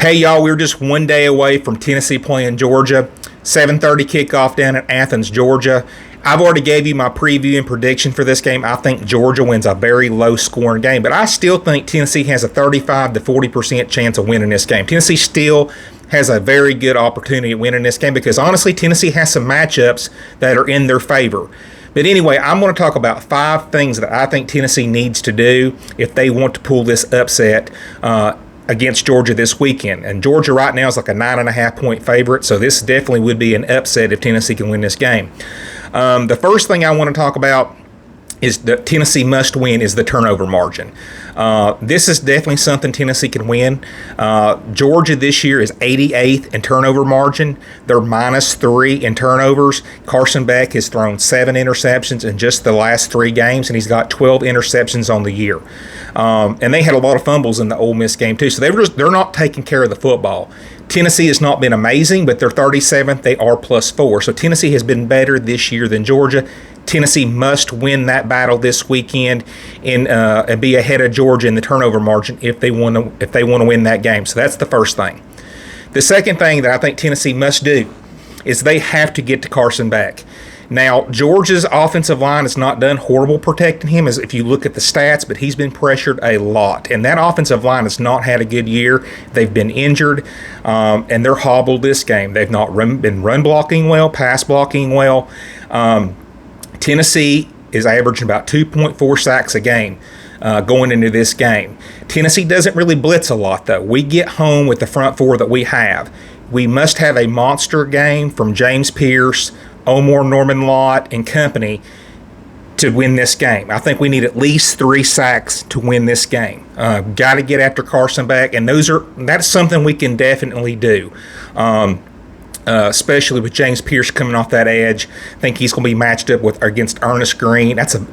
Hey y'all, we're just one day away from Tennessee playing Georgia. 7:30 kickoff down in Athens, Georgia. I've already gave you my preview and prediction for this game. I think Georgia wins a very low-scoring game, but I still think Tennessee has a 35 to 40% chance of winning this game. Tennessee still has a very good opportunity at winning this game because honestly, Tennessee has some matchups that are in their favor. But anyway, I'm going to talk about 5 things that I think Tennessee needs to do if they want to pull this upset against Georgia this weekend. And Georgia right now is like a 9.5-point favorite, so this definitely would be an upset if Tennessee can win this game. The first thing I want to talk about is that Tennessee must win is the turnover margin. This is definitely something Tennessee can win. Georgia this year is 88th in turnover margin. They're -3 in turnovers. Carson Beck has thrown 7 interceptions in just the last 3 games, and he's got 12 interceptions on the year. And they had a lot of fumbles in the Ole Miss game too, so they're not taking care of the football. Tennessee has not been amazing, but they're 37th. They are +4. So Tennessee has been better this year than Georgia. Tennessee must win that battle this weekend and be ahead of Georgia in the turnover margin if they want to win that game. So that's the first thing. The second thing that I think Tennessee must do is they have to get to Carson Beck. Now, Georgia's offensive line has not done horrible protecting him, as if you look at the stats, but he's been pressured a lot. And that offensive line has not had a good year. They've been injured, and they're hobbled this game. They've not been run blocking well, pass blocking well. Tennessee is averaging about 2.4 sacks a game going into this game. Tennessee doesn't really blitz a lot, though. We get home with the front 4 that we have. We must have a monster game from James Pierce, Omar Norman Lott, and company to win this game. I think we need at least 3 sacks to win this game. Got to get after Carson Beck, and that's something we can definitely do. Especially with James Pierce coming off that edge. I think he's going to be matched up against Ernest Green. That's a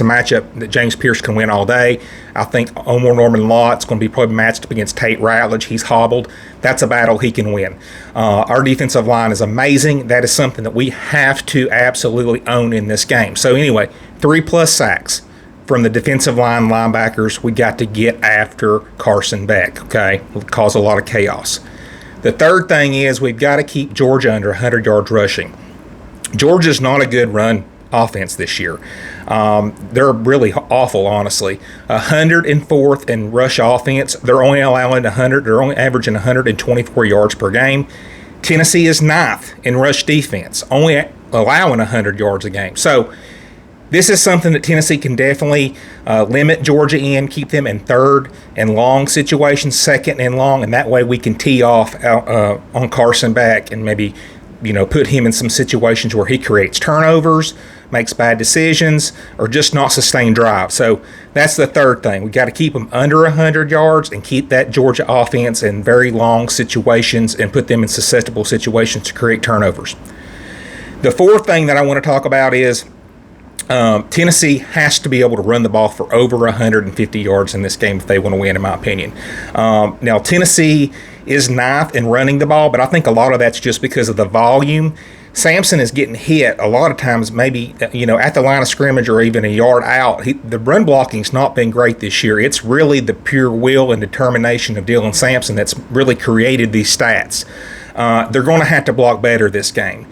matchup that James Pierce can win all day. I think Omar Norman Lott's going to be probably matched up against Tate Ratledge. He's hobbled. That's a battle he can win. Our defensive line is amazing. That is something that we have to absolutely own in this game. So anyway, 3+ sacks from the defensive line linebackers. We got to get after Carson Beck, okay? It'll cause a lot of chaos. The third thing is we've got to keep Georgia under 100 yards rushing. Georgia's not a good run offense this year. They're really awful, honestly. 104th in rush offense. They're only allowing 100. They're only averaging 124 yards per game. Tennessee is 9th in rush defense, only allowing 100 yards a game. So this is something that Tennessee can definitely limit Georgia in, keep them in 3rd and long situations, 2nd and long, and that way we can tee off on Carson Beck and maybe put him in some situations where he creates turnovers, makes bad decisions, or just not sustain drive. So that's the third thing. We got to keep them under 100 yards and keep that Georgia offense in very long situations and put them in susceptible situations to create turnovers. The fourth thing that I want to talk about is Tennessee has to be able to run the ball for over 150 yards in this game if they want to win, in my opinion. Now, Tennessee is 9th in running the ball, but I think a lot of that's just because of the volume. Samson is getting hit a lot of times, maybe at the line of scrimmage or even a yard out. The run blocking's not been great this year. It's really the pure will and determination of Dylan Sampson that's really created these stats. They're going to have to block better this game.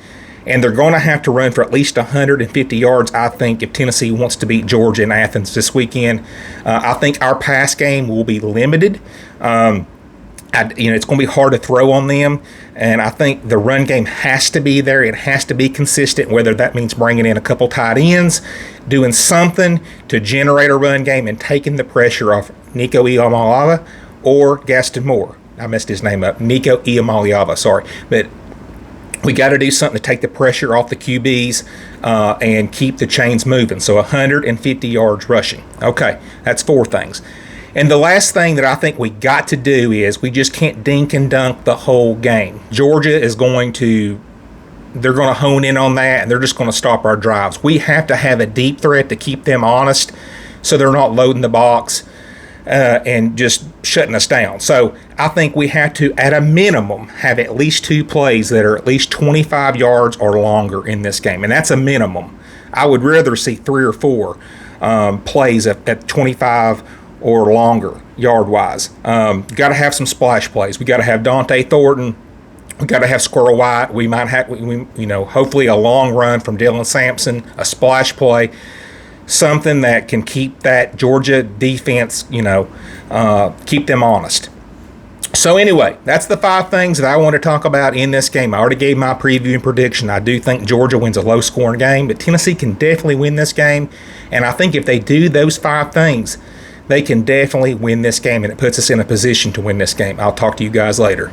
And they're going to have to run for at least 150 yards, I think, if Tennessee wants to beat Georgia in Athens this weekend. I think our pass game will be limited. It's going to be hard to throw on them, and I think the run game has to be there. It has to be consistent, whether that means bringing in a couple tight ends, doing something to generate a run game and taking the pressure off Nico Iamaleava or Gaston Moore. I messed his name up. Nico Iamaleava, sorry. But we got to do something to take the pressure off the QBs and keep the chains moving. So 150 yards rushing. Okay, that's 4 things. And the last thing that I think we got to do is we just can't dink and dunk the whole game. Georgia is they're going to hone in on that, and they're just going to stop our drives. We have to have a deep threat to keep them honest so they're not loading the box and just shutting us down. So I think we have to, at a minimum, have at least 2 plays that are at least 25 yards or longer in this game, and that's a minimum. I would rather see 3 or 4 plays at 25 or longer yard-wise. Got to have some splash plays. We got to have Dante Thornton. We got to have Squirrel White. We might have, hopefully a long run from Dylan Sampson, a splash play, something that can keep that Georgia defense, keep them honest. So anyway, that's the 5 things that I want to talk about in this game. I already gave my preview and prediction. I do think Georgia wins a low-scoring game, but Tennessee can definitely win this game. And I think if they do those 5 things, they can definitely win this game, and it puts us in a position to win this game. I'll talk to you guys later.